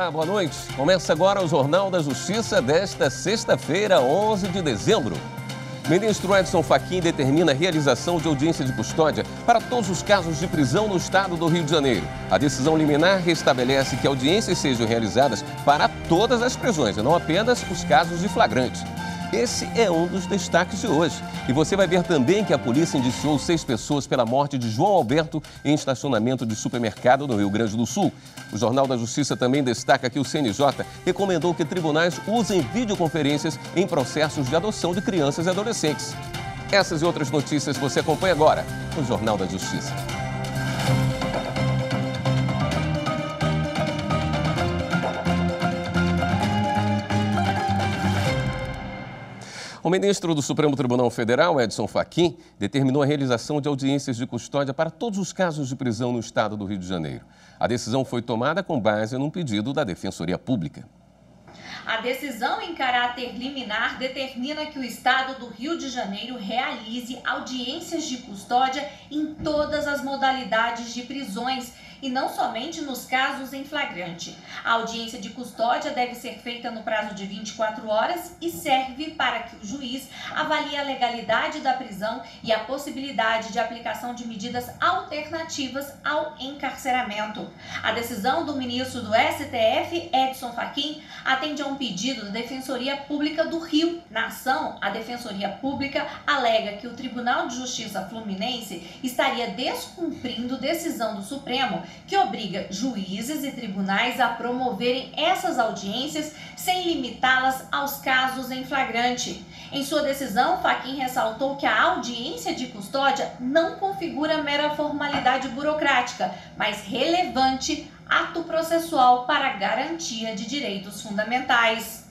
Olá, boa noite. Começa agora o Jornal da Justiça desta sexta-feira, 11 de dezembro. Ministro Edson Fachin determina a realização de audiência de custódia para todos os casos de prisão no estado do Rio de Janeiro. A decisão liminar restabelece que audiências sejam realizadas para todas as prisões, e não apenas os casos de flagrante. Esse é um dos destaques de hoje. E você vai ver também que a polícia indiciou 6 pessoas pela morte de João Alberto em estacionamento de supermercado no Rio Grande do Sul. O Jornal da Justiça também destaca que o CNJ recomendou que tribunais usem videoconferências em processos de adoção de crianças e adolescentes. Essas e outras notícias você acompanha agora no Jornal da Justiça. O ministro do Supremo Tribunal Federal, Edson Fachin, determinou a realização de audiências de custódia para todos os casos de prisão no estado do Rio de Janeiro. A decisão foi tomada com base num pedido da Defensoria Pública. A decisão em caráter liminar determina que o estado do Rio de Janeiro realize audiências de custódia em todas as modalidades de prisões e não somente nos casos em flagrante. A audiência de custódia deve ser feita no prazo de 24 horas e serve para que o juiz avalie a legalidade da prisão e a possibilidade de aplicação de medidas alternativas ao encarceramento. A decisão do ministro do STF, Edson Fachin, atende a um pedido da Defensoria Pública do Rio. Na ação, a Defensoria Pública alega que o Tribunal de Justiça Fluminense estaria descumprindo decisão do Supremo que obriga juízes e tribunais a promoverem essas audiências sem limitá-las aos casos em flagrante. Em sua decisão, Fachin ressaltou que a audiência de custódia não configura mera formalidade burocrática, mas relevante ato processual para a garantia de direitos fundamentais.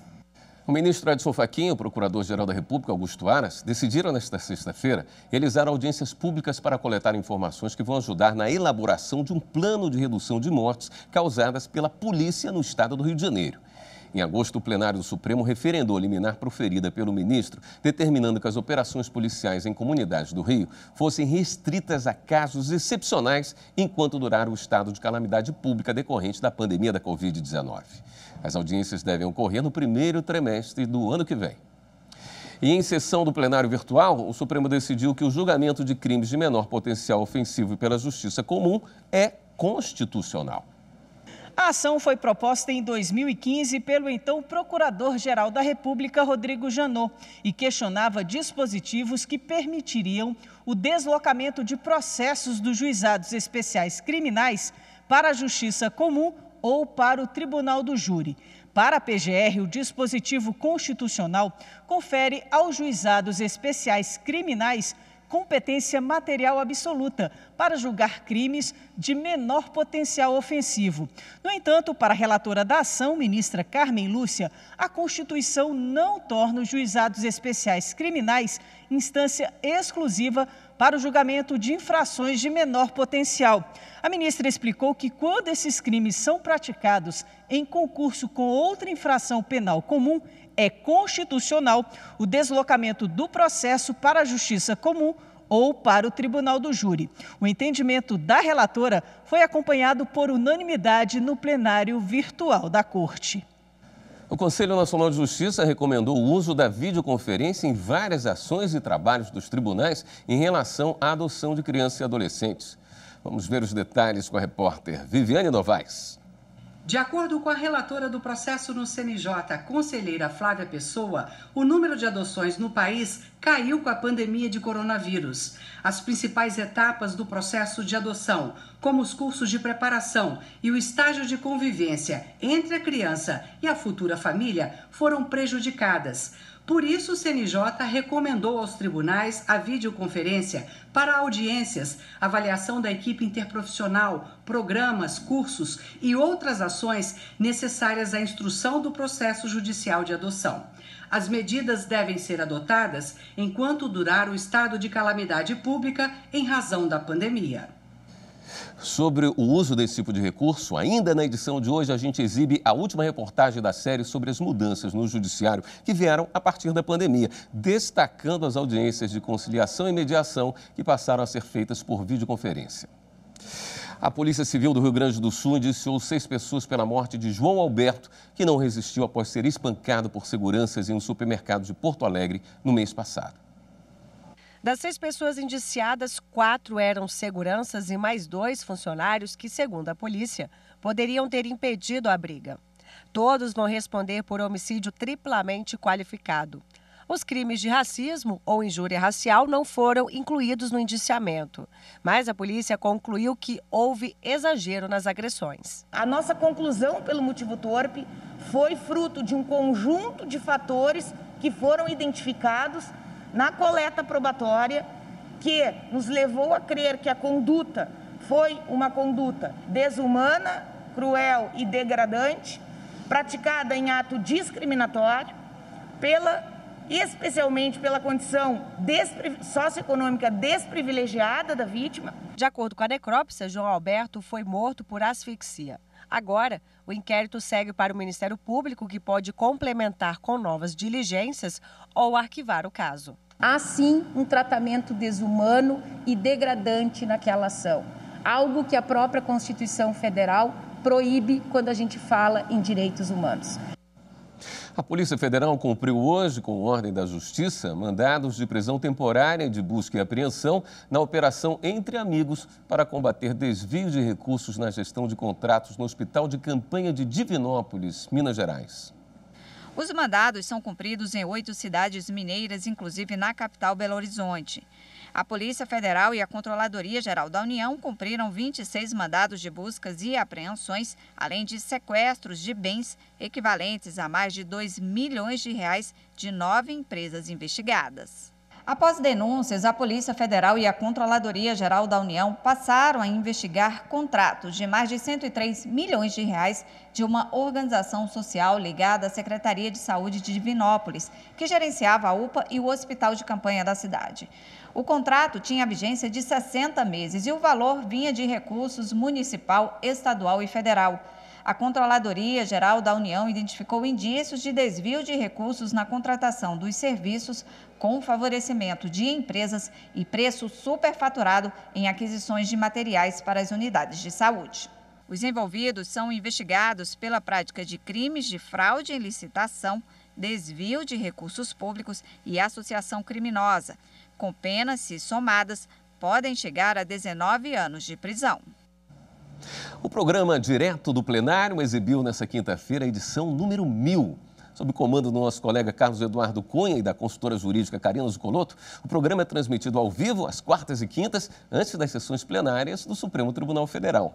O ministro Edson Fachin e o procurador-geral da República, Augusto Aras, decidiram nesta sexta-feira realizar audiências públicas para coletar informações que vão ajudar na elaboração de um plano de redução de mortes causadas pela polícia no estado do Rio de Janeiro. Em agosto, o plenário do Supremo referendou a liminar proferida pelo ministro, determinando que as operações policiais em comunidades do Rio fossem restritas a casos excepcionais enquanto durar o estado de calamidade pública decorrente da pandemia da Covid-19. As audiências devem ocorrer no primeiro trimestre do ano que vem. E em sessão do plenário virtual, o Supremo decidiu que o julgamento de crimes de menor potencial ofensivo pela justiça comum é constitucional. A ação foi proposta em 2015 pelo então Procurador-Geral da República, Rodrigo Janot, e questionava dispositivos que permitiriam o deslocamento de processos dos juizados especiais criminais para a Justiça Comum ou para o Tribunal do Júri. Para a PGR, o dispositivo constitucional confere aos juizados especiais criminais competência material absoluta para julgar crimes de menor potencial ofensivo. No entanto, para a relatora da ação, ministra Carmen Lúcia, a Constituição não torna os juizados especiais criminais instância exclusiva para o julgamento de infrações de menor potencial. A ministra explicou que quando esses crimes são praticados em concurso com outra infração penal comum, é constitucional o deslocamento do processo para a Justiça Comum ou para o Tribunal do Júri. O entendimento da relatora foi acompanhado por unanimidade no plenário virtual da Corte. O Conselho Nacional de Justiça recomendou o uso da videoconferência em várias ações e trabalhos dos tribunais em relação à adoção de crianças e adolescentes. Vamos ver os detalhes com a repórter Viviane Novaes. De acordo com a relatora do processo no CNJ, a conselheira Flávia Pessoa, o número de adoções no país caiu com a pandemia de coronavírus. As principais etapas do processo de adoção, como os cursos de preparação e o estágio de convivência entre a criança e a futura família, foram prejudicadas. Por isso, o CNJ recomendou aos tribunais a videoconferência para audiências, avaliação da equipe interprofissional, programas, cursos e outras ações necessárias à instrução do processo judicial de adoção. As medidas devem ser adotadas enquanto durar o estado de calamidade pública em razão da pandemia. Sobre o uso desse tipo de recurso, ainda na edição de hoje a gente exibe a última reportagem da série sobre as mudanças no judiciário que vieram a partir da pandemia, destacando as audiências de conciliação e mediação que passaram a ser feitas por videoconferência. A Polícia Civil do Rio Grande do Sul indiciou 6 pessoas pela morte de João Alberto, que não resistiu após ser espancado por seguranças em um supermercado de Porto Alegre no mês passado. Das 6 pessoas indiciadas, 4 eram seguranças e mais 2 funcionários que, segundo a polícia, poderiam ter impedido a briga. Todos vão responder por homicídio triplamente qualificado. Os crimes de racismo ou injúria racial não foram incluídos no indiciamento, mas a polícia concluiu que houve exagero nas agressões. A nossa conclusão pelo motivo torpe foi fruto de um conjunto de fatores que foram identificados na coleta probatória, que nos levou a crer que a conduta foi uma conduta desumana, cruel e degradante, praticada em ato discriminatório, especialmente pela condição socioeconômica desprivilegiada da vítima. De acordo com a necrópsia, João Alberto foi morto por asfixia. Agora, o inquérito segue para o Ministério Público, que pode complementar com novas diligências ou arquivar o caso. Há sim um tratamento desumano e degradante naquela ação, algo que a própria Constituição Federal proíbe quando a gente fala em direitos humanos. A Polícia Federal cumpriu hoje, com ordem da Justiça, mandados de prisão temporária de busca e apreensão na Operação Entre Amigos para combater desvio de recursos na gestão de contratos no Hospital de Campanha de Divinópolis, Minas Gerais. Os mandados são cumpridos em 8 cidades mineiras, inclusive na capital Belo Horizonte. A Polícia Federal e a Controladoria Geral da União cumpriram 26 mandados de buscas e apreensões, além de sequestros de bens equivalentes a mais de R$2 milhões de 9 empresas investigadas. Após denúncias, a Polícia Federal e a Controladoria Geral da União passaram a investigar contratos de mais de R$103 milhões de uma organização social ligada à Secretaria de Saúde de Divinópolis, que gerenciava a UPA e o Hospital de Campanha da cidade. O contrato tinha vigência de 60 meses e o valor vinha de recursos municipal, estadual e federal. A Controladoria Geral da União identificou indícios de desvio de recursos na contratação dos serviços com favorecimento de empresas e preço superfaturado em aquisições de materiais para as unidades de saúde. Os envolvidos são investigados pela prática de crimes de fraude em licitação, desvio de recursos públicos e associação criminosa. Com penas, se somadas, podem chegar a 19 anos de prisão. O programa Direto do Plenário exibiu nesta quinta-feira a edição número 1000. Sob o comando do nosso colega Carlos Eduardo Cunha e da consultora jurídica Karina Zuccolotto, o programa é transmitido ao vivo às quartas e quintas, antes das sessões plenárias do Supremo Tribunal Federal.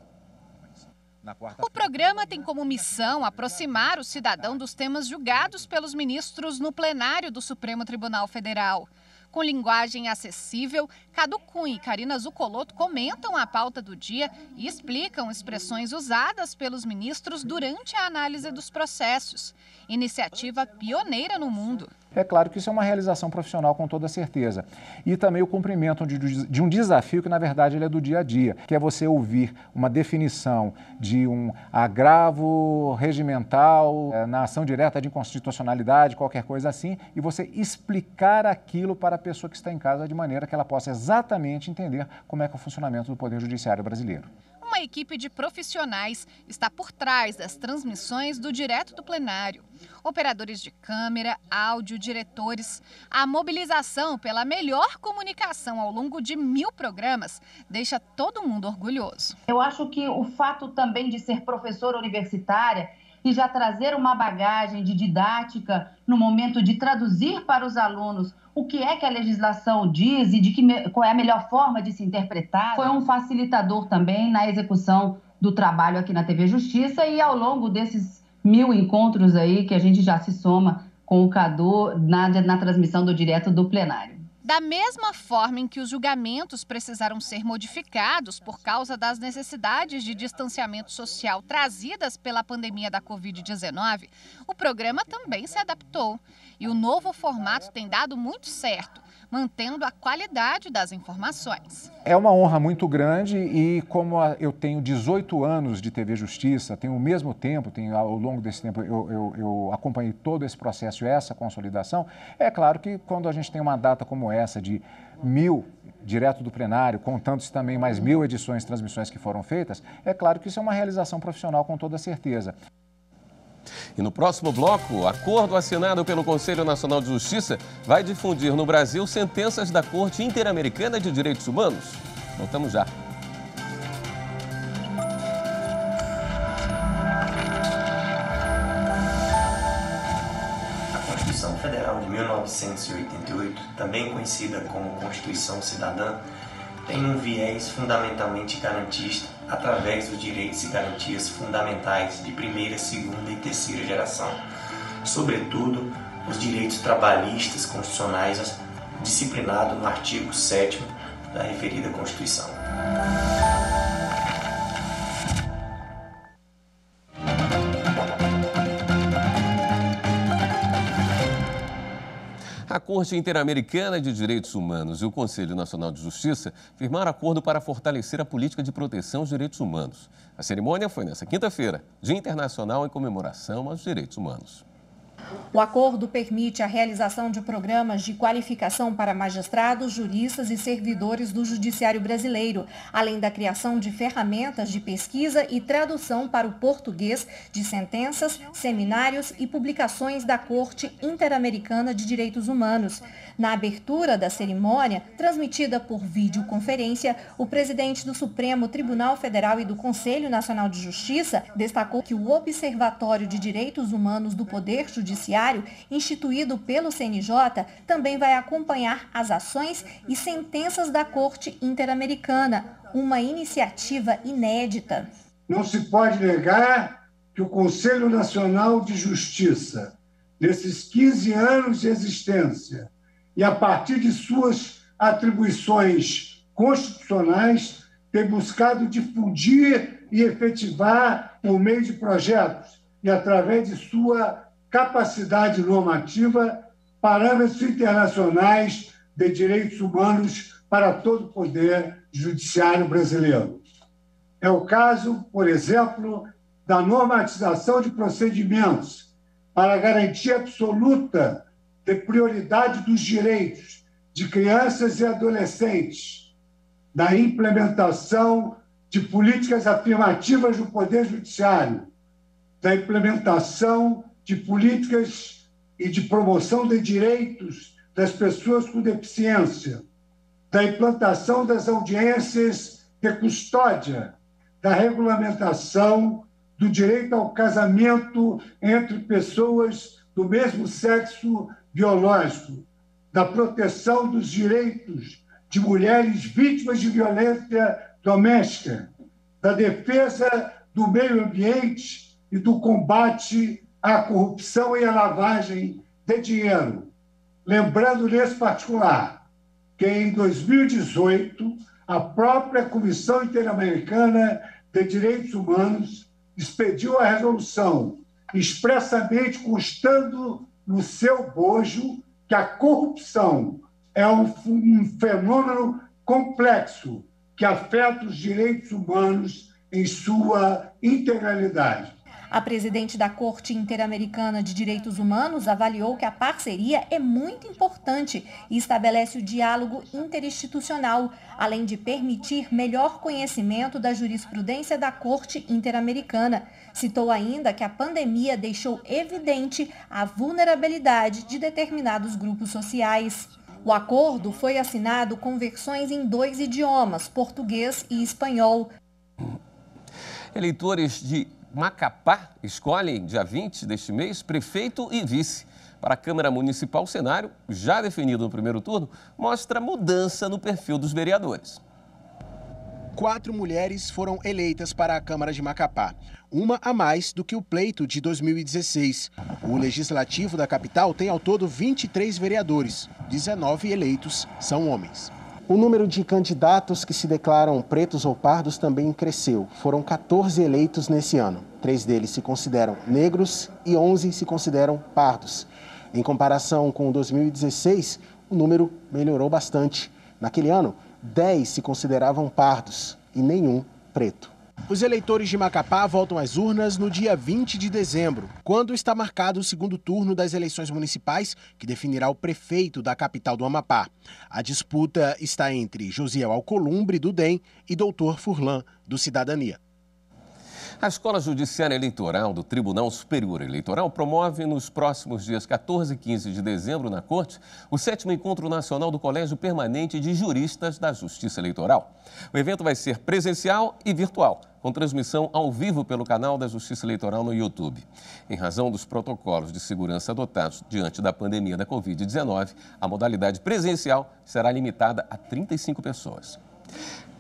O programa tem como missão aproximar o cidadão dos temas julgados pelos ministros no plenário do Supremo Tribunal Federal. Com linguagem acessível, Cadu Cunha e Karina Zuccolotto comentam a pauta do dia e explicam expressões usadas pelos ministros durante a análise dos processos. Iniciativa pioneira no mundo. É claro que isso é uma realização profissional com toda certeza. E também o cumprimento de um desafio que, na verdade, ele é do dia a dia, que é você ouvir uma definição de um agravo regimental na ação direta de inconstitucionalidade, qualquer coisa assim, e você explicar aquilo para a pessoa que está em casa de maneira que ela possa exatamente entender como é que é o funcionamento do Poder Judiciário brasileiro. Uma equipe de profissionais está por trás das transmissões do Direto do Plenário. Operadores de câmera, áudio, diretores. A mobilização pela melhor comunicação ao longo de 1000 programas deixa todo mundo orgulhoso. Eu acho que o fato também de ser professora universitária e já trazer uma bagagem de didática no momento de traduzir para os alunos o que é que a legislação diz e qual é a melhor forma de se interpretar, foi um facilitador também na execução do trabalho aqui na TV Justiça e ao longo desses 1000 encontros aí que a gente já se soma com o Cadu na transmissão do Direto do Plenário. Da mesma forma em que os julgamentos precisaram ser modificados por causa das necessidades de distanciamento social trazidas pela pandemia da Covid-19, o programa também se adaptou. E o novo formato tem dado muito certo. mantendo a qualidade das informações. É uma honra muito grande e como eu tenho 18 anos de TV Justiça, tenho o mesmo tempo, ao longo desse tempo eu acompanhei todo esse processo e essa consolidação, é claro que quando a gente tem uma data como essa de 1000 direto do plenário, contando-se também mais 1000 edições, transmissões que foram feitas, é claro que isso é uma realização profissional com toda certeza. E no próximo bloco, o acordo assinado pelo Conselho Nacional de Justiça vai difundir no Brasil sentenças da Corte Interamericana de Direitos Humanos. Voltamos já. A Constituição Federal de 1988, também conhecida como Constituição Cidadã, tem um viés fundamentalmente garantista através dos direitos e garantias fundamentais de primeira, segunda e terceira geração, sobretudo os direitos trabalhistas constitucionais disciplinados no artigo 7º da referida Constituição. A Corte Interamericana de Direitos Humanos e o Conselho Nacional de Justiça firmaram acordo para fortalecer a política de proteção aos direitos humanos. A cerimônia foi nesta quinta-feira, Dia Internacional em comemoração aos direitos humanos. O acordo permite a realização de programas de qualificação para magistrados, juristas e servidores do Judiciário brasileiro, além da criação de ferramentas de pesquisa e tradução para o português de sentenças, seminários e publicações da Corte Interamericana de Direitos Humanos. Na abertura da cerimônia, transmitida por videoconferência, o presidente do Supremo Tribunal Federal e do Conselho Nacional de Justiça destacou que o Observatório de Direitos Humanos do Poder Judiciário, instituído pelo CNJ, também vai acompanhar as ações e sentenças da Corte Interamericana, uma iniciativa inédita. Não se pode negar que o Conselho Nacional de Justiça, nesses 15 anos de existência, e a partir de suas atribuições constitucionais, tem buscado difundir e efetivar, por meio de projetos e através de sua capacidade normativa, parâmetros internacionais de direitos humanos para todo o poder judiciário brasileiro. É o caso, por exemplo, da normatização de procedimentos para a garantia absoluta de prioridade dos direitos de crianças e adolescentes, da implementação de políticas afirmativas do Poder Judiciário, da implementação de políticas e de promoção de direitos das pessoas com deficiência, da implantação das audiências de custódia, da regulamentação do direito ao casamento entre pessoas do mesmo sexo biológico, da proteção dos direitos de mulheres vítimas de violência doméstica, da defesa do meio ambiente e do combate à corrupção e à lavagem de dinheiro. Lembrando, nesse particular, que em 2018, a própria Comissão Interamericana de Direitos Humanos expediu a resolução, expressamente constando no seu bojo que a corrupção é um fenômeno complexo que afeta os direitos humanos em sua integralidade. A presidente da Corte Interamericana de Direitos Humanos avaliou que a parceria é muito importante e estabelece o diálogo interinstitucional, além de permitir melhor conhecimento da jurisprudência da Corte Interamericana. Citou ainda que a pandemia deixou evidente a vulnerabilidade de determinados grupos sociais. O acordo foi assinado com versões em 2 idiomas, português e espanhol. Eleitores de Macapá escolhem, dia 20 deste mês, prefeito e vice. Para a Câmara Municipal, o cenário, já definido no primeiro turno, mostra mudança no perfil dos vereadores. 4 mulheres foram eleitas para a Câmara de Macapá, uma a mais do que o pleito de 2016. O Legislativo da capital tem ao todo 23 vereadores, 19 eleitos são homens. O número de candidatos que se declaram pretos ou pardos também cresceu. Foram 14 eleitos nesse ano. 3 deles se consideram negros e 11 se consideram pardos. Em comparação com 2016, o número melhorou bastante. Naquele ano, 10 se consideravam pardos e nenhum preto. Os eleitores de Macapá voltam às urnas no dia 20 de dezembro, quando está marcado o segundo turno das eleições municipais, que definirá o prefeito da capital do Amapá. A disputa está entre Josiel Alcolumbre, do DEM, e Doutor Furlan, do Cidadania. A Escola Judiciária Eleitoral do Tribunal Superior Eleitoral promove nos próximos dias 14 e 15 de dezembro, na Corte, o 7º Encontro Nacional do Colégio Permanente de Juristas da Justiça Eleitoral. O evento vai ser presencial e virtual, com transmissão ao vivo pelo canal da Justiça Eleitoral no YouTube. Em razão dos protocolos de segurança adotados diante da pandemia da Covid-19, a modalidade presencial será limitada a 35 pessoas.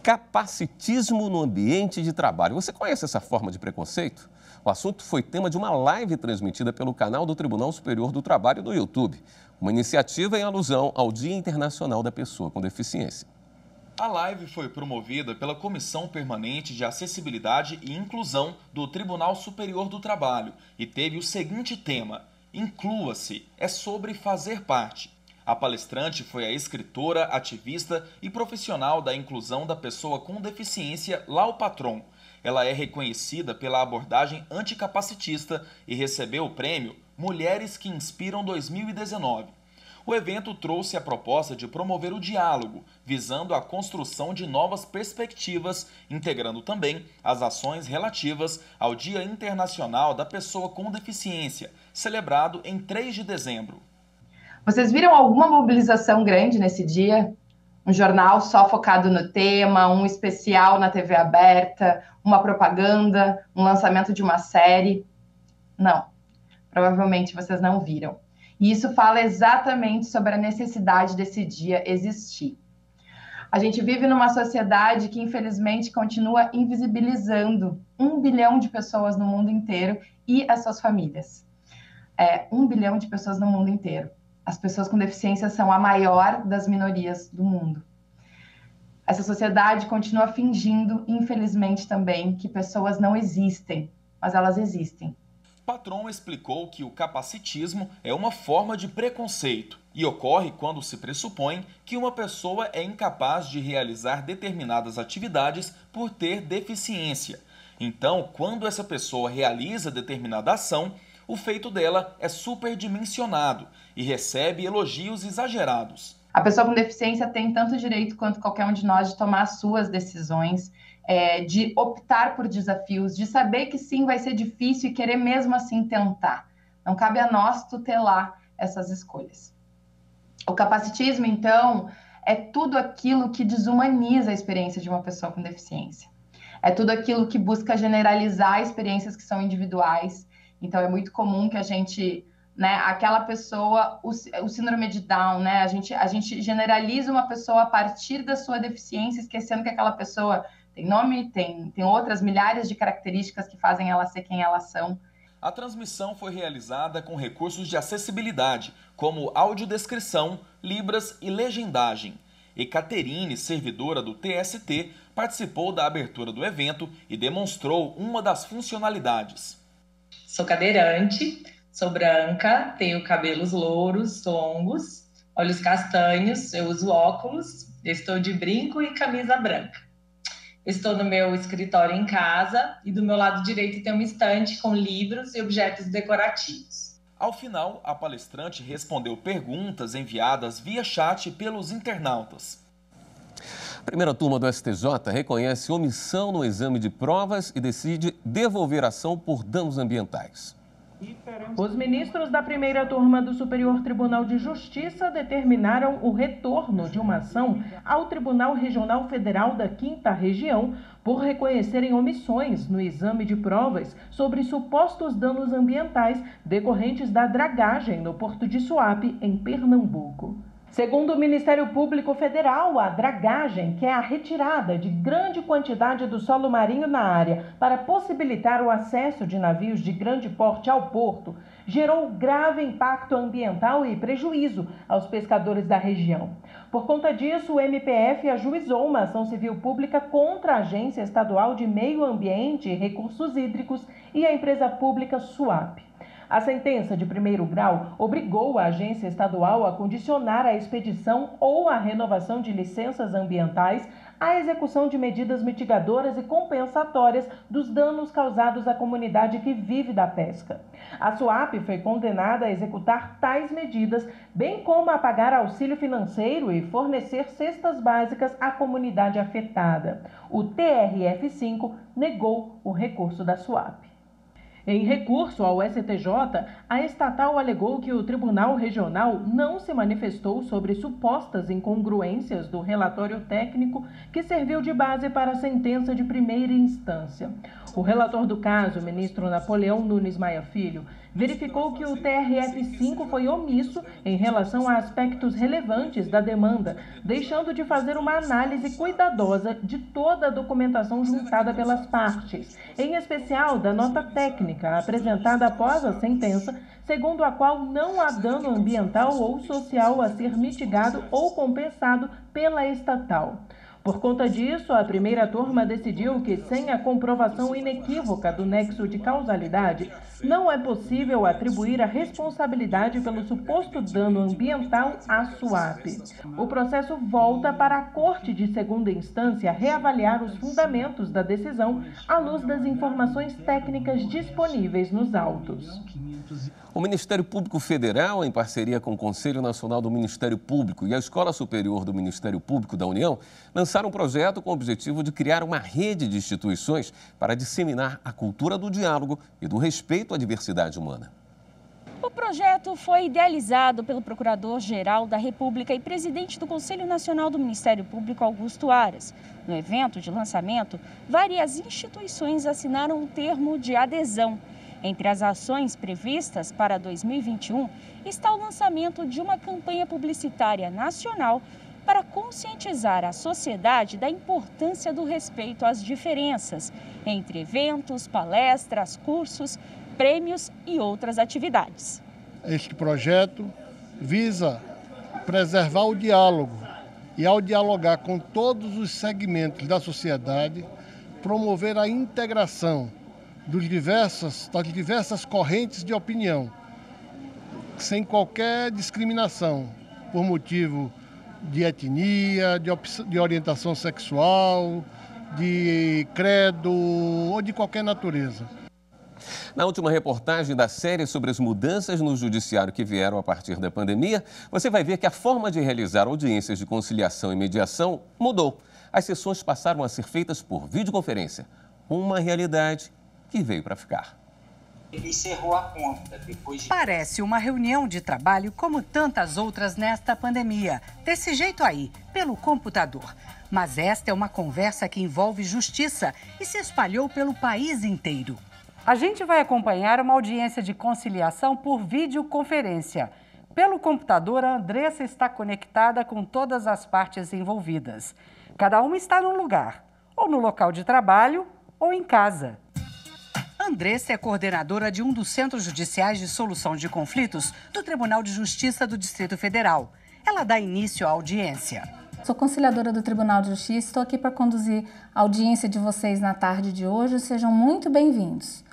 Capacitismo no ambiente de trabalho. Você conhece essa forma de preconceito? O assunto foi tema de uma live transmitida pelo canal do Tribunal Superior do Trabalho no YouTube. Uma iniciativa em alusão ao Dia Internacional da Pessoa com Deficiência. A live foi promovida pela Comissão Permanente de Acessibilidade e Inclusão do Tribunal Superior do Trabalho e teve o seguinte tema: Inclua-se, é sobre fazer parte. A palestrante foi a escritora, ativista e profissional da inclusão da pessoa com deficiência, Lau Patron. Ela é reconhecida pela abordagem anticapacitista e recebeu o prêmio Mulheres que Inspiram 2019. O evento trouxe a proposta de promover o diálogo, visando a construção de novas perspectivas, integrando também as ações relativas ao Dia Internacional da Pessoa com Deficiência, celebrado em 3 de dezembro. Vocês viram alguma mobilização grande nesse dia? Um jornal só focado no tema, um especial na TV aberta, uma propaganda, um lançamento de uma série? Não, provavelmente vocês não viram. E isso fala exatamente sobre a necessidade desse dia existir. A gente vive numa sociedade que, infelizmente, continua invisibilizando 1 bilhão de pessoas no mundo inteiro e as suas famílias. 1 bilhão de pessoas no mundo inteiro. As pessoas com deficiência são a maior das minorias do mundo. Essa sociedade continua fingindo, infelizmente também, que pessoas não existem, mas elas existem. Patron explicou que o capacitismo é uma forma de preconceito e ocorre quando se pressupõe que uma pessoa é incapaz de realizar determinadas atividades por ter deficiência. Então, quando essa pessoa realiza determinada ação, o feito dela é superdimensionado e recebe elogios exagerados. A pessoa com deficiência tem tanto direito quanto qualquer um de nós de tomar as suas decisões, de optar por desafios, de saber que sim, vai ser difícil e querer mesmo assim tentar. Não cabe a nós tutelar essas escolhas. O capacitismo, então, é tudo aquilo que desumaniza a experiência de uma pessoa com deficiência. É tudo aquilo que busca generalizar experiências que são individuais. Então, é muito comum que a gente, aquela pessoa, o síndrome de Down, a gente generaliza uma pessoa a partir da sua deficiência, esquecendo que aquela pessoa tem nome, tem outras milhares de características que fazem ela ser quem elas são. A transmissão foi realizada com recursos de acessibilidade, como audiodescrição, libras e legendagem. Ekaterine, servidora do TST, participou da abertura do evento e demonstrou uma das funcionalidades. Sou cadeirante, sou branca, tenho cabelos louros, longos, olhos castanhos, eu uso óculos, estou de brinco e camisa branca. Estou no meu escritório em casa e do meu lado direito tem uma estante com livros e objetos decorativos. Ao final, a palestrante respondeu perguntas enviadas via chat pelos internautas. A primeira turma do STJ reconhece omissão no exame de provas e decide devolver ação por danos ambientais. Os ministros da primeira turma do Superior Tribunal de Justiça determinaram o retorno de uma ação ao Tribunal Regional Federal da 5ª Região por reconhecerem omissões no exame de provas sobre supostos danos ambientais decorrentes da dragagem no Porto de Suape, em Pernambuco. Segundo o Ministério Público Federal, a dragagem, que é a retirada de grande quantidade do solo marinho na área para possibilitar o acesso de navios de grande porte ao porto, gerou grave impacto ambiental e prejuízo aos pescadores da região. Por conta disso, o MPF ajuizou uma ação civil pública contra a Agência Estadual de Meio Ambiente e Recursos Hídricos e a empresa pública Suape. A sentença de primeiro grau obrigou a agência estadual a condicionar a expedição ou a renovação de licenças ambientais à execução de medidas mitigadoras e compensatórias dos danos causados à comunidade que vive da pesca. A SUAP foi condenada a executar tais medidas, bem como a pagar auxílio financeiro e fornecer cestas básicas à comunidade afetada. O TRF5 negou o recurso da SUAP. Em recurso ao STJ, a estatal alegou que o Tribunal Regional não se manifestou sobre supostas incongruências do relatório técnico que serviu de base para a sentença de primeira instância. O relator do caso, o ministro Napoleão Nunes Maia Filho, verificou que o TRF5 foi omisso em relação a aspectos relevantes da demanda, deixando de fazer uma análise cuidadosa de toda a documentação juntada pelas partes, em especial da nota técnica apresentada após a sentença, segundo a qual não há dano ambiental ou social a ser mitigado ou compensado pela estatal. Por conta disso, a primeira turma decidiu que, sem a comprovação inequívoca do nexo de causalidade, não é possível atribuir a responsabilidade pelo suposto dano ambiental à SUAP. O processo volta para a Corte de Segunda Instância reavaliar os fundamentos da decisão à luz das informações técnicas disponíveis nos autos. O Ministério Público Federal, em parceria com o Conselho Nacional do Ministério Público e a Escola Superior do Ministério Público da União, lançaram um projeto com o objetivo de criar uma rede de instituições para disseminar a cultura do diálogo e do respeito à diversidade humana. O projeto foi idealizado pelo Procurador-Geral da República e presidente do Conselho Nacional do Ministério Público, Augusto Aras. No evento de lançamento, várias instituições assinaram um termo de adesão. Entre as ações previstas para 2021 está o lançamento de uma campanha publicitária nacional para conscientizar a sociedade da importância do respeito às diferenças entre eventos, palestras, cursos, prêmios e outras atividades. Este projeto visa preservar o diálogo e, ao dialogar com todos os segmentos da sociedade, promover a integração das diversas correntes de opinião, sem qualquer discriminação por motivo de etnia, de orientação sexual, de credo ou de qualquer natureza. Na última reportagem da série sobre as mudanças no judiciário que vieram a partir da pandemia, você vai ver que a forma de realizar audiências de conciliação e mediação mudou. As sessões passaram a ser feitas por videoconferência, uma realidade que veio para ficar. Ele encerrou a conta depois de... Parece uma reunião de trabalho como tantas outras nesta pandemia, desse jeito aí, pelo computador. Mas esta é uma conversa que envolve justiça e se espalhou pelo país inteiro. A gente vai acompanhar uma audiência de conciliação por videoconferência. Pelo computador, a Andressa está conectada com todas as partes envolvidas. Cada uma está num lugar, ou no local de trabalho, ou em casa. Andressa é coordenadora de um dos centros judiciais de solução de conflitos do Tribunal de Justiça do Distrito Federal. Ela dá início à audiência. Sou conciliadora do Tribunal de Justiça, estou aqui para conduzir a audiência de vocês na tarde de hoje. Sejam muito bem-vindos.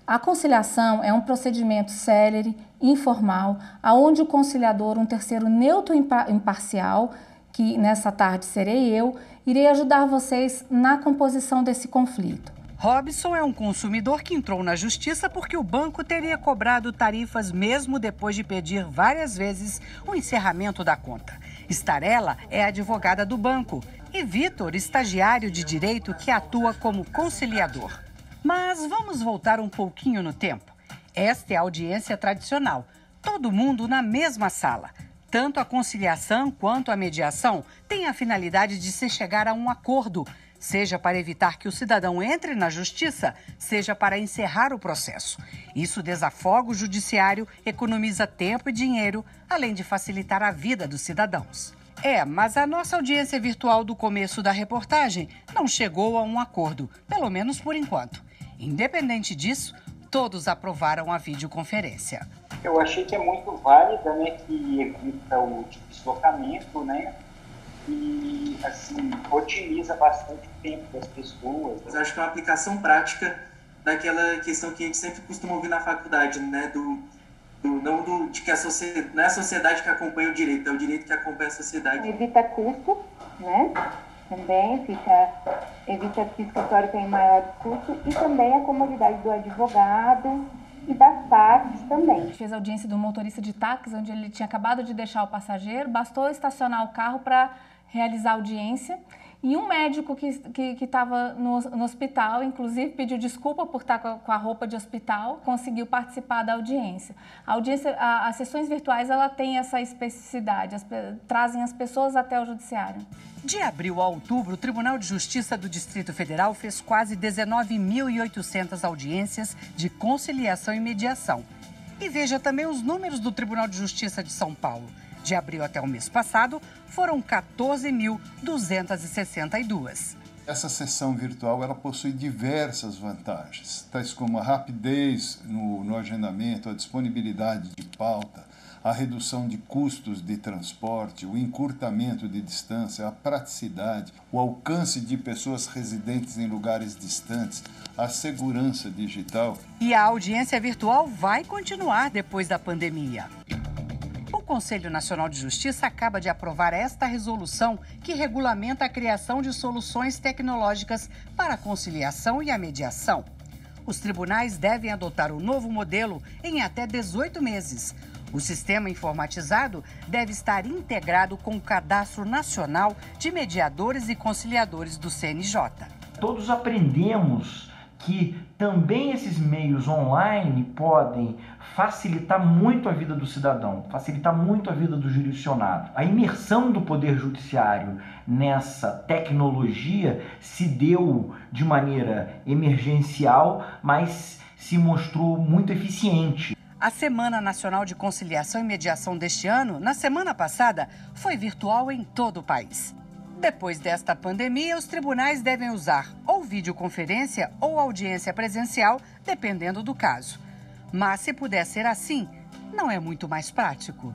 A conciliação é um procedimento célere, informal, onde o conciliador, um terceiro neutro imparcial, que nessa tarde serei eu, irei ajudar vocês na composição desse conflito. Robson é um consumidor que entrou na justiça porque o banco teria cobrado tarifas mesmo depois de pedir várias vezes o encerramento da conta. Starella é advogada do banco e Vitor, estagiário de direito que atua como conciliador. Mas vamos voltar um pouquinho no tempo. Esta é a audiência tradicional, todo mundo na mesma sala. Tanto a conciliação quanto a mediação têm a finalidade de se chegar a um acordo, seja para evitar que o cidadão entre na justiça, seja para encerrar o processo. Isso desafoga o judiciário, economiza tempo e dinheiro, além de facilitar a vida dos cidadãos. Mas a nossa audiência virtual do começo da reportagem não chegou a um acordo, pelo menos por enquanto. Independente disso, todos aprovaram a videoconferência. Eu achei que é muito válida, né, que evita o deslocamento, né, e, assim, otimiza bastante o tempo das pessoas. Eu acho que é uma aplicação prática daquela questão que a gente sempre costuma ouvir na faculdade, né? De que não é a sociedade que acompanha o direito, é o direito que acompanha a sociedade. Evita custo, né? Também evita que o escritório tenha maior custo e também a comodidade do advogado e das partes também. A gente fez a audiência do motorista de táxi, onde ele tinha acabado de deixar o passageiro, bastou estacionar o carro para realizar a audiência. E um médico que estava no hospital, inclusive, pediu desculpa por estar com a roupa de hospital, conseguiu participar da audiência. As sessões virtuais, ela tem essa especificidade, trazem as pessoas até o judiciário. De abril a outubro, o Tribunal de Justiça do Distrito Federal fez quase 19.800 audiências de conciliação e mediação. E veja também os números do Tribunal de Justiça de São Paulo. De abril até o mês passado, foram 14.262. Essa sessão virtual ela possui diversas vantagens, tais como a rapidez no agendamento, a disponibilidade de pauta, a redução de custos de transporte, o encurtamento de distância, a praticidade, o alcance de pessoas residentes em lugares distantes, a segurança digital. E a audiência virtual vai continuar depois da pandemia. O Conselho Nacional de Justiça acaba de aprovar esta resolução que regulamenta a criação de soluções tecnológicas para a conciliação e a mediação. Os tribunais devem adotar o novo modelo em até 18 meses. O sistema informatizado deve estar integrado com o Cadastro Nacional de Mediadores e Conciliadores do CNJ. Todos aprendemos que também esses meios online podem facilitar muito a vida do cidadão, facilitar muito a vida do jurisdicionado. A imersão do Poder Judiciário nessa tecnologia se deu de maneira emergencial, mas se mostrou muito eficiente. A Semana Nacional de Conciliação e Mediação deste ano, na semana passada, foi virtual em todo o país. Depois desta pandemia, os tribunais devem usar ou videoconferência ou audiência presencial, dependendo do caso. Mas se puder ser assim, não é muito mais prático?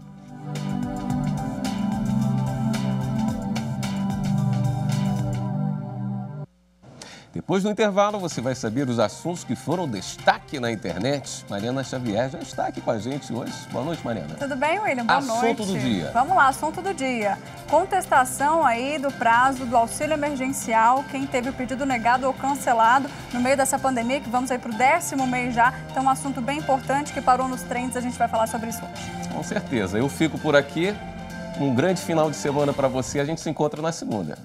Depois do intervalo, você vai saber os assuntos que foram destaque na internet. Mariana Xavier já está aqui com a gente hoje. Boa noite, Mariana. Tudo bem, William? Boa noite. Assunto do dia. Vamos lá, assunto do dia. Contestação aí do prazo do auxílio emergencial, quem teve o pedido negado ou cancelado no meio dessa pandemia, que vamos aí para o 10º mês já. Então, um assunto bem importante que parou nos trends, a gente vai falar sobre isso hoje. Com certeza. Eu fico por aqui. Um grande final de semana para você. A gente se encontra na segunda.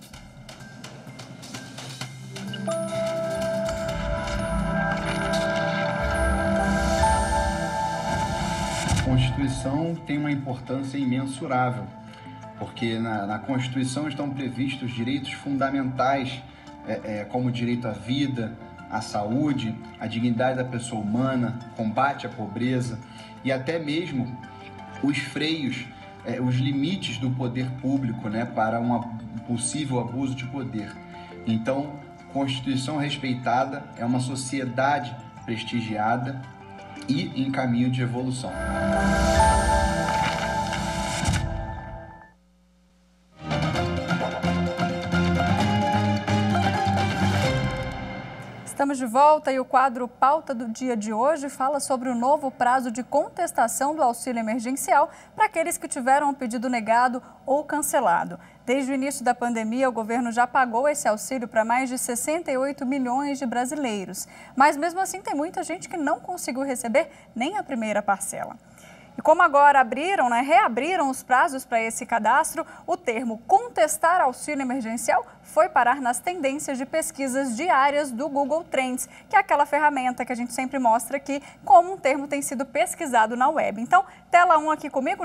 A Constituição tem uma importância imensurável, porque na Constituição estão previstos direitos fundamentais, como o direito à vida, à saúde, à dignidade da pessoa humana, combate à pobreza e até mesmo os freios, os limites do poder público, para um possível abuso de poder. Então, Constituição respeitada é uma sociedade prestigiada e em caminho de evolução. Estamos de volta e o quadro Pauta do Dia de hoje fala sobre o novo prazo de contestação do auxílio emergencial para aqueles que tiveram o pedido negado ou cancelado. Desde o início da pandemia, o governo já pagou esse auxílio para mais de 68 milhões de brasileiros. Mas mesmo assim tem muita gente que não conseguiu receber nem a primeira parcela. E como agora reabriram os prazos para esse cadastro, o termo contestar auxílio emergencial foi parar nas tendências de pesquisas diárias do Google Trends, que é aquela ferramenta que a gente sempre mostra aqui como um termo tem sido pesquisado na web. Então, tela 1 aqui comigo,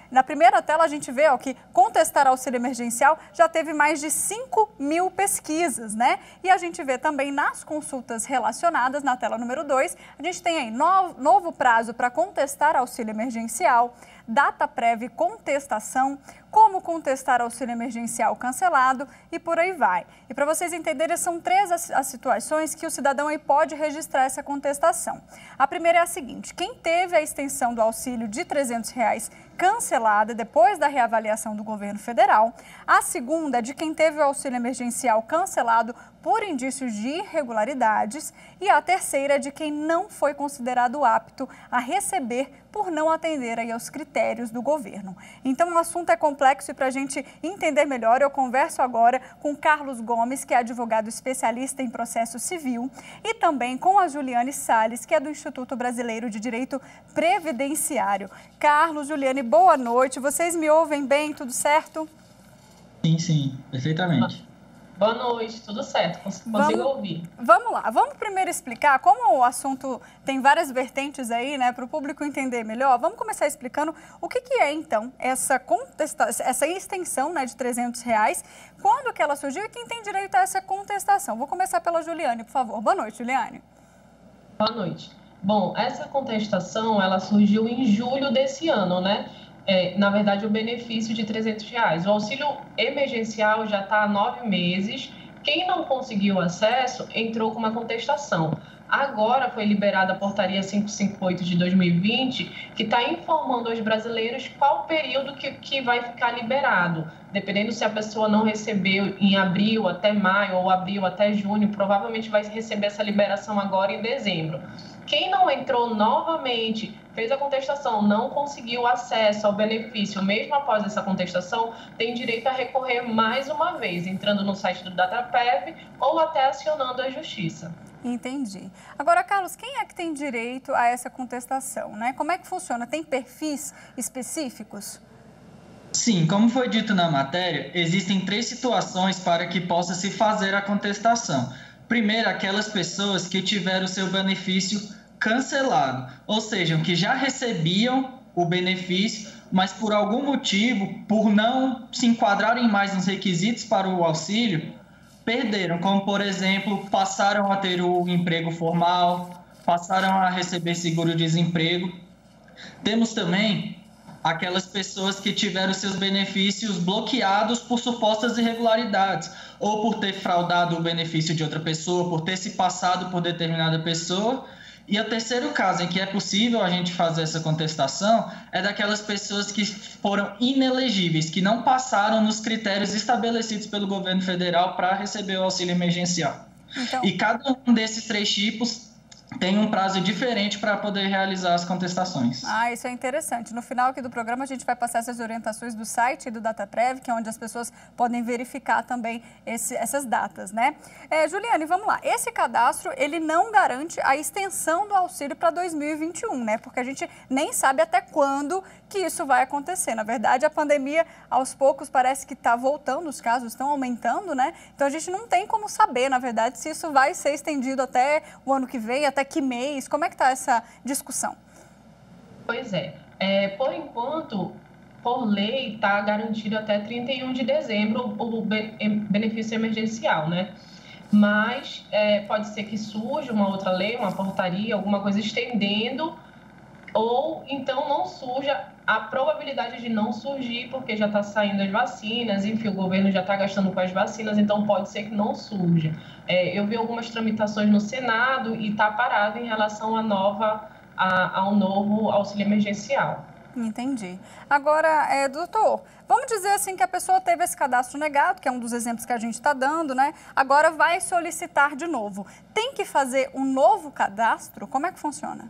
na primeira tela a gente vê que contestar auxílio emergencial já teve mais de 5.000 pesquisas, né? E a gente vê também nas consultas relacionadas, na tela número 2, a gente tem aí novo prazo para contestar auxílio emergencial, data prévia e contestação, como contestar auxílio emergencial cancelado e por aí vai. E para vocês entenderem, são 3 as situações que o cidadão aí pode registrar essa contestação. A primeira é a seguinte: quem teve a extensão do auxílio de R$ 300 cancelada depois da reavaliação do governo federal. A segunda é de quem teve o auxílio emergencial cancelado por indícios de irregularidades. E a terceira é de quem não foi considerado apto a receber por não atender aí aos critérios do governo. Então, o assunto é complexo e para a gente entender melhor, eu converso agora com Carlos Gomes, que é advogado especialista em processo civil, e também com a Juliane Salles, que é do Instituto Brasileiro de Direito Previdenciário. Carlos, Juliane, boa noite. Vocês me ouvem bem? Tudo certo? Sim, perfeitamente. Boa noite, tudo certo, consigo ouvir. Vamos lá, vamos primeiro explicar, como o assunto tem várias vertentes aí, né, para o público entender melhor, vamos começar explicando o que é, então, essa extensão, né, de R$300, quando que ela surgiu e quem tem direito a essa contestação. Vou começar pela Juliane, por favor. Boa noite, Juliane. Boa noite. Bom, essa contestação, ela surgiu em julho desse ano, né? Na verdade, o benefício de R$300. O auxílio emergencial já está há 9 meses. Quem não conseguiu acesso entrou com uma contestação. Agora foi liberada a portaria 558 de 2020, que está informando aos brasileiros qual o período que vai ficar liberado. Dependendo se a pessoa não recebeu em abril até maio ou abril até junho, provavelmente vai receber essa liberação agora em dezembro. Quem não entrou novamente, fez a contestação, não conseguiu acesso ao benefício, mesmo após essa contestação, tem direito a recorrer mais uma vez, entrando no site do DataPrev ou até acionando a Justiça. Entendi. Agora, Carlos, quem é que tem direito a essa contestação, né? Como é que funciona? Tem perfis específicos? Sim, como foi dito na matéria, existem 3 situações para que possa se fazer a contestação. Primeiro, aquelas pessoas que tiveram o seu benefício cancelado, ou seja, que já recebiam o benefício, mas por algum motivo, por não se enquadrarem mais nos requisitos para o auxílio, perderam, como por exemplo, passaram a ter o emprego formal, passaram a receber seguro-desemprego. Temos também aquelas pessoas que tiveram seus benefícios bloqueados por supostas irregularidades, ou por ter fraudado o benefício de outra pessoa, por ter se passado por determinada pessoa. E o terceiro caso em que é possível a gente fazer essa contestação é daquelas pessoas que foram inelegíveis, que não passaram nos critérios estabelecidos pelo governo federal para receber o auxílio emergencial. Então, e cada um desses 3 tipos tem um prazo diferente para poder realizar as contestações. Isso é interessante. No final aqui do programa a gente vai passar essas orientações do site do DataPrev, que é onde as pessoas podem verificar também essas datas, né? Juliane, vamos lá. Esse cadastro, ele não garante a extensão do auxílio para 2021, né? Porque a gente nem sabe até quando que isso vai acontecer. Na verdade, a pandemia, aos poucos, parece que está voltando, os casos estão aumentando, né? Então a gente não tem como saber, na verdade, se isso vai ser estendido até o ano que vem, até que mês? Como é que está essa discussão? Pois é. Por enquanto, por lei, está garantido até 31 de dezembro o benefício emergencial, né? Mas pode ser que surja uma outra lei, uma portaria, alguma coisa estendendo, ou então não surja. A probabilidade de não surgir, porque já está saindo as vacinas, enfim, o governo já está gastando com as vacinas, então pode ser que não surja. Eu vi algumas tramitações no Senado e está parado em relação ao novo auxílio emergencial. Entendi. Agora, doutor, vamos dizer assim que a pessoa teve esse cadastro negado, que é um dos exemplos que a gente está dando, né? Agora vai solicitar de novo. Tem que fazer um novo cadastro? Como é que funciona?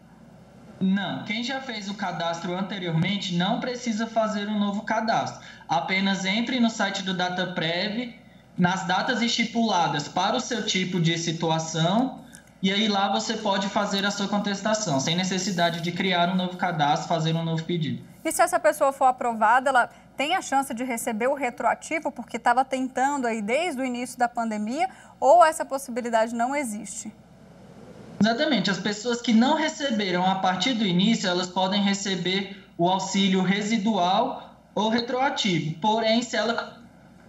Não, quem já fez o cadastro anteriormente não precisa fazer um novo cadastro. Apenas entre no site do DataPrev, nas datas estipuladas para o seu tipo de situação, e aí lá você pode fazer a sua contestação, sem necessidade de criar um novo cadastro, fazer um novo pedido. E se essa pessoa for aprovada, ela tem a chance de receber o retroativo, porque estava tentando aí desde o início da pandemia, ou essa possibilidade não existe? Exatamente. As pessoas que não receberam a partir do início, elas podem receber o residual ou retroativo. Porém, se ela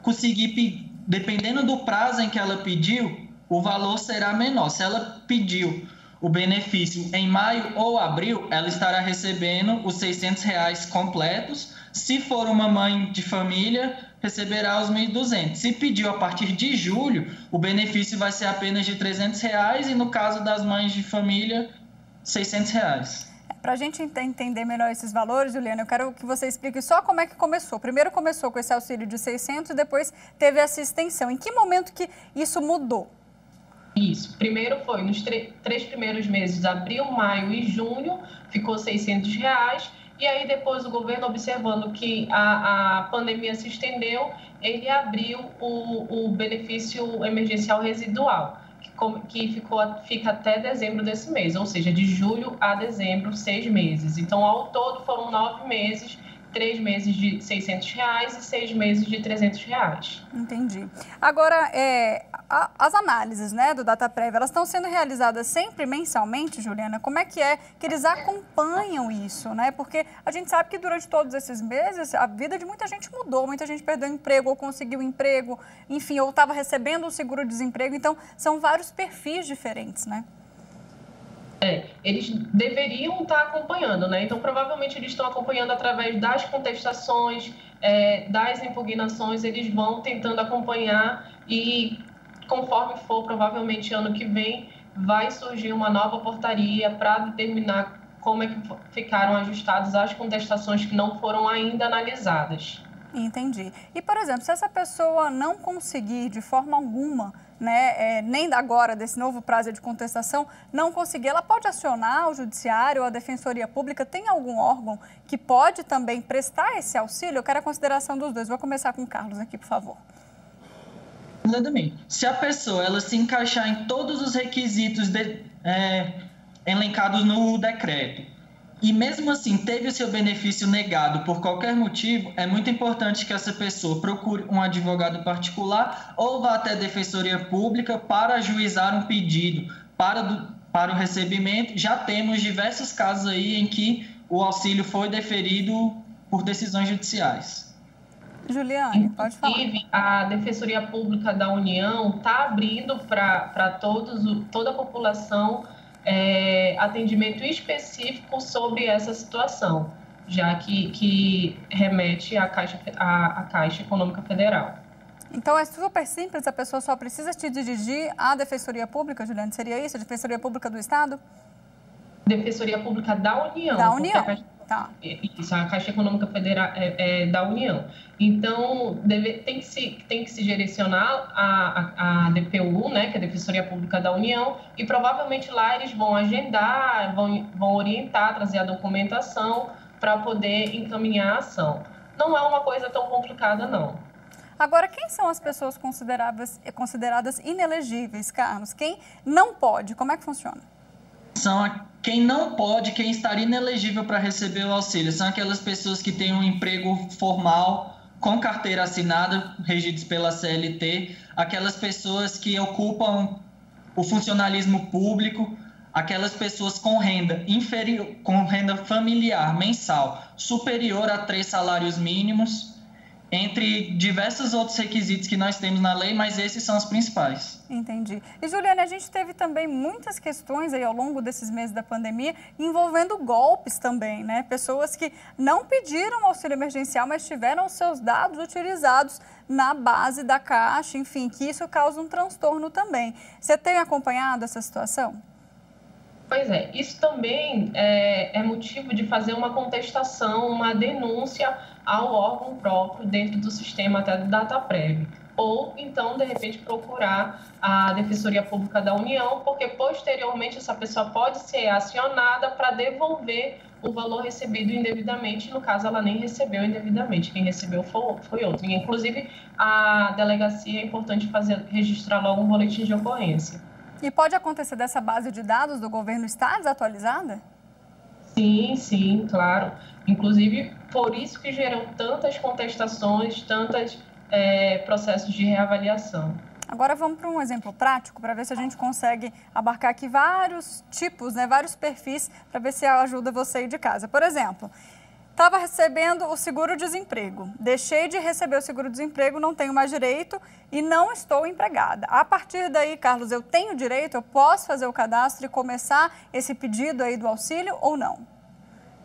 conseguir, dependendo do prazo em que ela pediu, o valor será menor. Se ela pediu o benefício em maio ou abril, ela estará recebendo os R$600 completos. Se for uma mãe de família, receberá os R$1.200. Se pediu a partir de julho, o benefício vai ser apenas de R$300 e, no caso das mães de família, R$600. Para a gente entender melhor esses valores, Juliana, eu quero que você explique só como é que começou. Primeiro começou com esse auxílio de 600 e depois teve essa extensão. Em que momento que isso mudou? Isso. Primeiro foi nos 3 primeiros meses, abril, maio e junho, ficou R$600. E aí depois o governo, observando que a pandemia se estendeu, ele abriu o benefício emergencial residual, que fica até dezembro desse mês, ou seja, de julho a dezembro, 6 meses. Então, ao todo, foram 9 meses, 3 meses de R$600 e 6 meses de R$300. Entendi. Agora, as análises, né, do DataPrev, elas estão sendo realizadas sempre mensalmente, Juliana? Como é que eles acompanham isso, né? Porque a gente sabe que durante todos esses meses a vida de muita gente mudou, muita gente perdeu emprego ou conseguiu emprego, enfim, ou estava recebendo um seguro-desemprego. Então, são vários perfis diferentes, né? Eles deveriam estar acompanhando, né? Então, provavelmente, eles estão acompanhando através das contestações, das impugnações, eles vão tentando acompanhar e, conforme for, provavelmente, ano que vem, vai surgir uma nova portaria para determinar como é que ficaram ajustadas as contestações que não foram ainda analisadas. Entendi. E, por exemplo, se essa pessoa não conseguir de forma alguma, né, nem agora desse novo prazo de contestação, não conseguir, ela pode acionar o judiciário ou a defensoria pública? Tem algum órgão que pode também prestar esse auxílio? Eu quero a consideração dos dois. Vou começar com o Carlos aqui, por favor. Exatamente. Se a pessoa ela se encaixar em todos os requisitos elencados no decreto, e mesmo assim teve o seu benefício negado por qualquer motivo, é muito importante que essa pessoa procure um advogado particular ou vá até a Defensoria Pública para ajuizar um pedido para o recebimento. Já temos diversos casos aí em que o auxílio foi deferido por decisões judiciais. Juliane, pode falar. Inclusive, a Defensoria Pública da União está abrindo para toda a população atendimento específico sobre essa situação, já que remete à Caixa Econômica Federal. Então, é super simples, a pessoa só precisa se dirigir à Defensoria Pública, Juliane? Seria isso? A Defensoria Pública do Estado? Defensoria Pública da União. Da União, tá. Isso, a Caixa Econômica Federal é da União. Então, tem que se direcionar à DPU, né, que é a Defensoria Pública da União, e provavelmente lá eles vão agendar, vão orientar, trazer a documentação para poder encaminhar a ação. Não é uma coisa tão complicada, não. Agora, quem são as pessoas consideradas inelegíveis, Carlos? Quem não pode? Como é que funciona? Quem não pode, quem estaria inelegível para receber o auxílio, são aquelas pessoas que têm um emprego formal, com carteira assinada, regidos pela CLT, aquelas pessoas que ocupam o funcionalismo público, aquelas pessoas com renda inferior, com renda familiar mensal superior a 3 salários mínimos, entre diversos outros requisitos que nós temos na lei, mas esses são os principais. Entendi. E, Juliane, a gente teve também muitas questões aí ao longo desses meses da pandemia envolvendo golpes também, né? Pessoas que não pediram auxílio emergencial, mas tiveram os seus dados utilizados na base da Caixa, enfim, que isso causa um transtorno também. Você tem acompanhado essa situação? Pois é, isso também é motivo de fazer uma contestação, uma denúncia ao órgão próprio dentro do sistema até do DataPrev. Ou, então, de repente, procurar a Defensoria Pública da União, porque, posteriormente, essa pessoa pode ser acionada para devolver o valor recebido indevidamente. No caso, ela nem recebeu indevidamente, quem recebeu foi outro. E, inclusive, a delegacia é importante registrar logo um boletim de ocorrência. E pode acontecer dessa base de dados do governo estar desatualizada? Sim, claro. Inclusive, por isso que geram tantas contestações, tantos processos de reavaliação. Agora vamos para um exemplo prático, para ver se a gente consegue abarcar aqui vários tipos, né, vários perfis, para ver se ajuda você aí de casa. Por exemplo, estava recebendo o seguro-desemprego, deixei de receber o seguro-desemprego, não tenho mais direito e não estou empregada. A partir daí, Carlos, eu tenho direito, eu posso fazer o cadastro e começar esse pedido aí do auxílio ou não?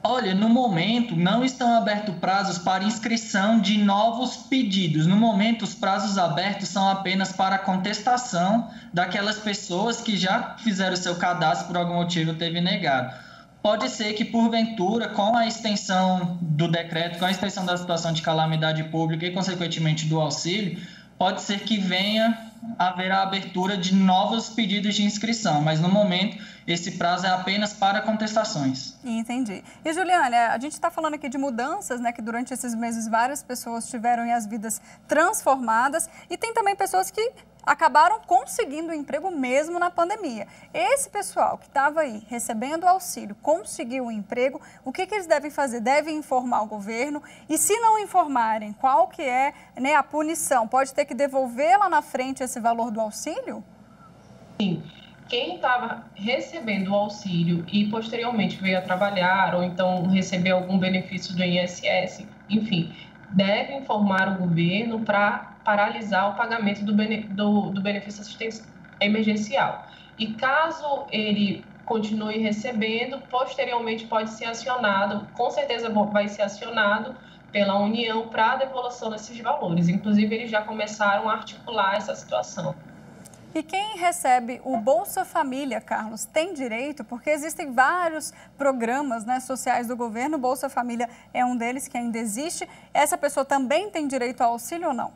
Olha, no momento não estão abertos prazos para inscrição de novos pedidos. No momento, os prazos abertos são apenas para contestação daquelas pessoas que já fizeram o seu cadastro por algum motivo teve negado. pode ser que, porventura, com a extensão do decreto, com a extensão da situação de calamidade pública e, consequentemente, do auxílio, pode ser que venha haver a abertura de novos pedidos de inscrição, mas, no momento, esse prazo é apenas para contestações. Entendi. E, Juliane, a gente está falando aqui de mudanças, né, que durante esses meses várias pessoas tiveram as vidas transformadas e tem também pessoas que acabaram conseguindo emprego mesmo na pandemia. Esse pessoal que estava aí recebendo auxílio, conseguiu um emprego, o que eles devem fazer? Devem informar o governo e, se não informarem, qual que é, né, a punição? Pode ter que devolver lá na frente esse valor do auxílio? Sim. Quem estava recebendo o auxílio e posteriormente veio a trabalhar ou então receber algum benefício do INSS, enfim, deve informar o governo para paralisar o pagamento do benefício assistência emergencial. E caso ele continue recebendo, posteriormente pode ser acionado, com certeza vai ser acionado pela União para a devolução desses valores. Inclusive, eles já começaram a articular essa situação. E quem recebe o Bolsa Família, Carlos, tem direito? Porque existem vários programas, né, sociais do governo, o Bolsa Família é um deles que ainda existe. Essa pessoa também tem direito ao auxílio ou não?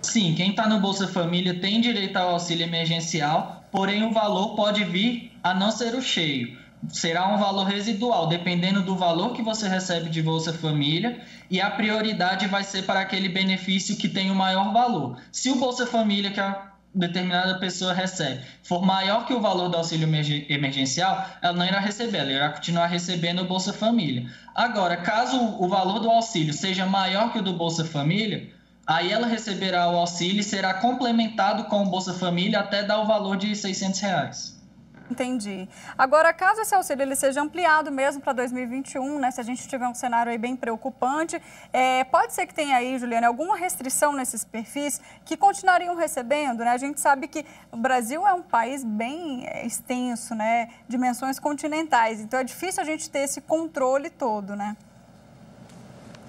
Sim, quem está no Bolsa Família tem direito ao auxílio emergencial, porém o valor pode vir a não ser o cheio. Será um valor residual, dependendo do valor que você recebe de Bolsa Família, e a prioridade vai ser para aquele benefício que tem o maior valor. Se o Bolsa Família, que a determinada pessoa recebe, for maior que o valor do auxílio emergencial, ela não irá receber, ela irá continuar recebendo o Bolsa Família. Agora, caso o valor do auxílio seja maior que o do Bolsa Família, aí ela receberá o auxílio e será complementado com o Bolsa Família até dar o valor de R$600. Entendi. Agora, caso esse auxílio ele seja ampliado mesmo para 2021, né, se a gente tiver um cenário aí bem preocupante, pode ser que tenha aí, Juliane, alguma restrição nesses perfis que continuariam recebendo, né? A gente sabe que o Brasil é um país bem extenso, né, dimensões continentais, então é difícil a gente ter esse controle todo, né?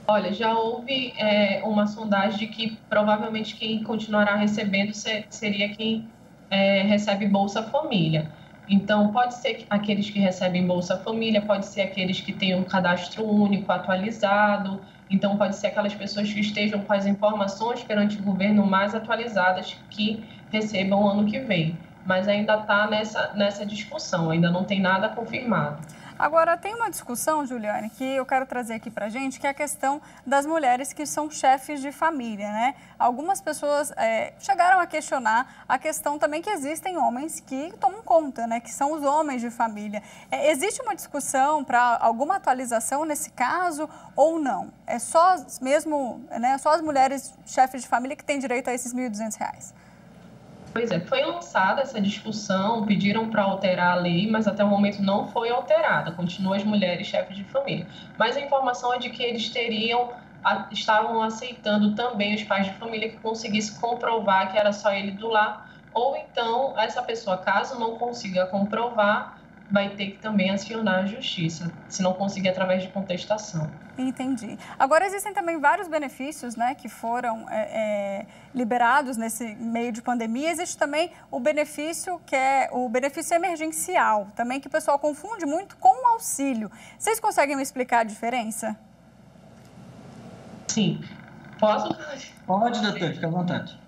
Olha, já houve uma sondagem de que provavelmente quem continuará recebendo seria quem recebe Bolsa Família. Então, pode ser aqueles que recebem Bolsa Família, pode ser aqueles que têm um cadastro único atualizado, então pode ser aquelas pessoas que estejam com as informações perante o governo mais atualizadas que recebam ano que vem. Mas ainda está nessa discussão, ainda não tem nada confirmado. Agora, tem uma discussão, Juliane, que eu quero trazer aqui para a gente, que é a questão das mulheres que são chefes de família, né? Algumas pessoas chegaram a questionar a questão também que existem homens que tomam conta, né? Que são os homens de família. Existe uma discussão para alguma atualização nesse caso ou não? É só mesmo, né, só as mulheres chefes de família que têm direito a esses R$1.200? Pois é, foi lançada essa discussão, pediram para alterar a lei, mas até o momento não foi alterada, continua as mulheres chefes de família. Mas a informação é de que eles estavam aceitando também os pais de família que conseguissem comprovar que era só ele do lar, ou então essa pessoa, caso não consiga comprovar, vai ter que também acionar a justiça, se não conseguir através de contestação. Entendi. Agora, existem também vários benefícios, né, que foram liberados nesse meio de pandemia. Existe também o benefício que é o benefício emergencial, também que o pessoal confunde muito com o auxílio. Vocês conseguem me explicar a diferença? Sim. Posso? Pode, doutor, fica à vontade.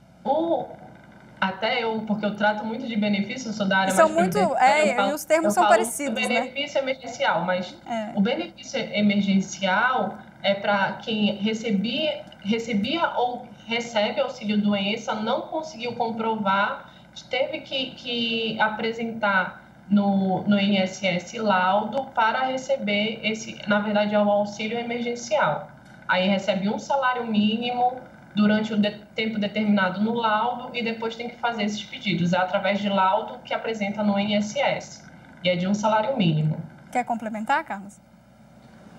Até eu, porque eu trato muito de benefício, eu sou da área mais previdenciária. E os termos são parecidos, né? O benefício emergencial, mas o benefício emergencial é para quem recebia ou recebe auxílio-doença, não conseguiu comprovar, teve que apresentar no INSS laudo para receber na verdade, é o auxílio emergencial. Aí recebe um salário mínimo durante o tempo determinado no laudo e depois tem que fazer esses pedidos. É através de laudo que apresenta no INSS e é de um salário mínimo. Quer complementar, Carlos?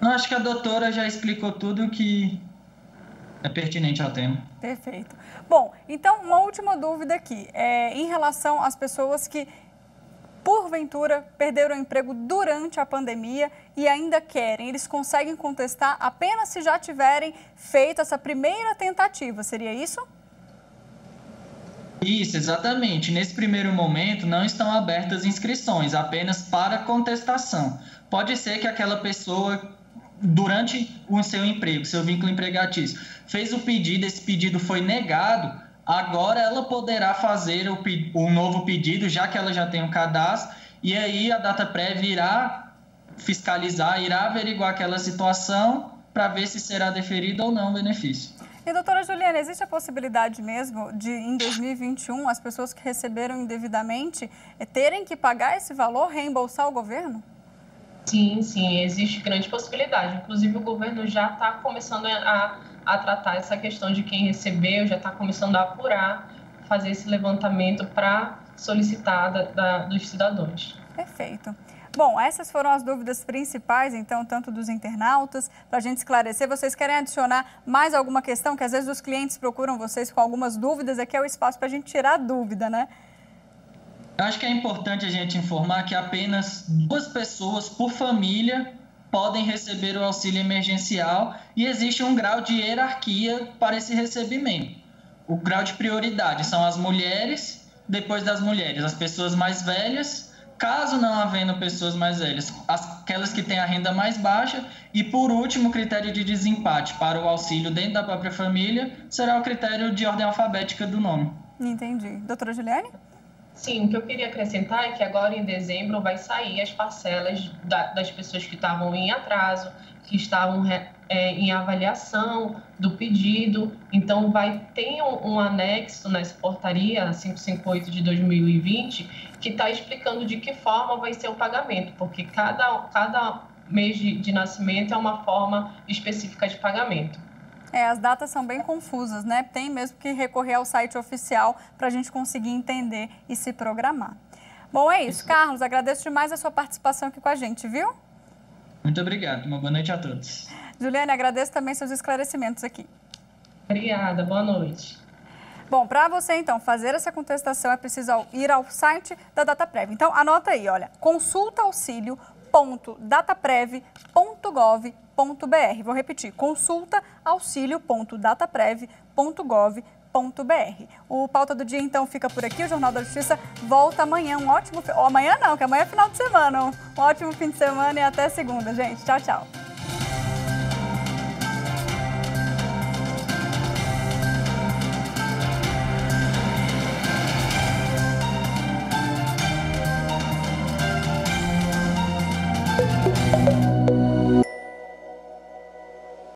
Eu acho que a doutora já explicou tudo que é pertinente ao tema. Perfeito. Bom, então uma última dúvida aqui. Em relação às pessoas que, porventura, perderam o emprego durante a pandemia e ainda querem, eles conseguem contestar apenas se já tiverem feito essa primeira tentativa, seria isso? Isso, exatamente. Nesse primeiro momento não estão abertas inscrições, apenas para contestação. Pode ser que aquela pessoa, durante o seu emprego, seu vínculo empregatício, fez o pedido, esse pedido foi negado, agora ela poderá fazer o novo pedido, já que ela já tem um cadastro, e aí a DataPrev irá fiscalizar, irá averiguar aquela situação para ver se será deferido ou não o benefício. E, doutora Juliana, existe a possibilidade mesmo de, em 2021, as pessoas que receberam indevidamente terem que pagar esse valor, reembolsar o governo? Sim, sim, existe grande possibilidade. Inclusive, o governo já está começando a tratar essa questão de quem recebeu, já está começando a apurar, fazer esse levantamento para solicitar dos cidadãos. Perfeito. Bom, essas foram as dúvidas principais, então, tanto dos internautas, para a gente esclarecer. Vocês querem adicionar mais alguma questão? Que às vezes os clientes procuram vocês com algumas dúvidas, aqui é o espaço para a gente tirar a dúvida, né? Acho que é importante a gente informar que apenas 2 pessoas por família podem receber o auxílio emergencial e existe um grau de hierarquia para esse recebimento. O grau de prioridade são as mulheres, depois das mulheres, as pessoas mais velhas, caso não havendo pessoas mais velhas, aquelas que têm a renda mais baixa e, por último, o critério de desempate para o auxílio dentro da própria família será o critério de ordem alfabética do nome. Entendi. Doutora Juliane? Sim, o que eu queria acrescentar é que agora em dezembro vai sair as parcelas das pessoas que estavam em atraso, que estavam em avaliação do pedido. Então, ter um anexo nessa portaria 558 de 2020 que está explicando de que forma vai ser o pagamento, porque cada mês de nascimento é uma forma específica de pagamento. As datas são bem confusas, né? Tem mesmo que recorrer ao site oficial para a gente conseguir entender e se programar. Bom, é isso. Carlos, agradeço demais a sua participação aqui com a gente, viu? Muito obrigado. Uma boa noite a todos. Juliane, agradeço também seus esclarecimentos aqui. Obrigada. Boa noite. Bom, para você, então, fazer essa contestação é preciso ir ao site da DataPrev. Então, anota aí, olha, consultaauxilio.dataprev.gov.br. Vou repetir, consultaauxilio.dataprev.gov.br. O Pauta do Dia, então, fica por aqui. O Jornal da Justiça volta amanhã. Amanhã não, que amanhã é final de semana. Um ótimo fim de semana e até segunda, gente. Tchau, tchau.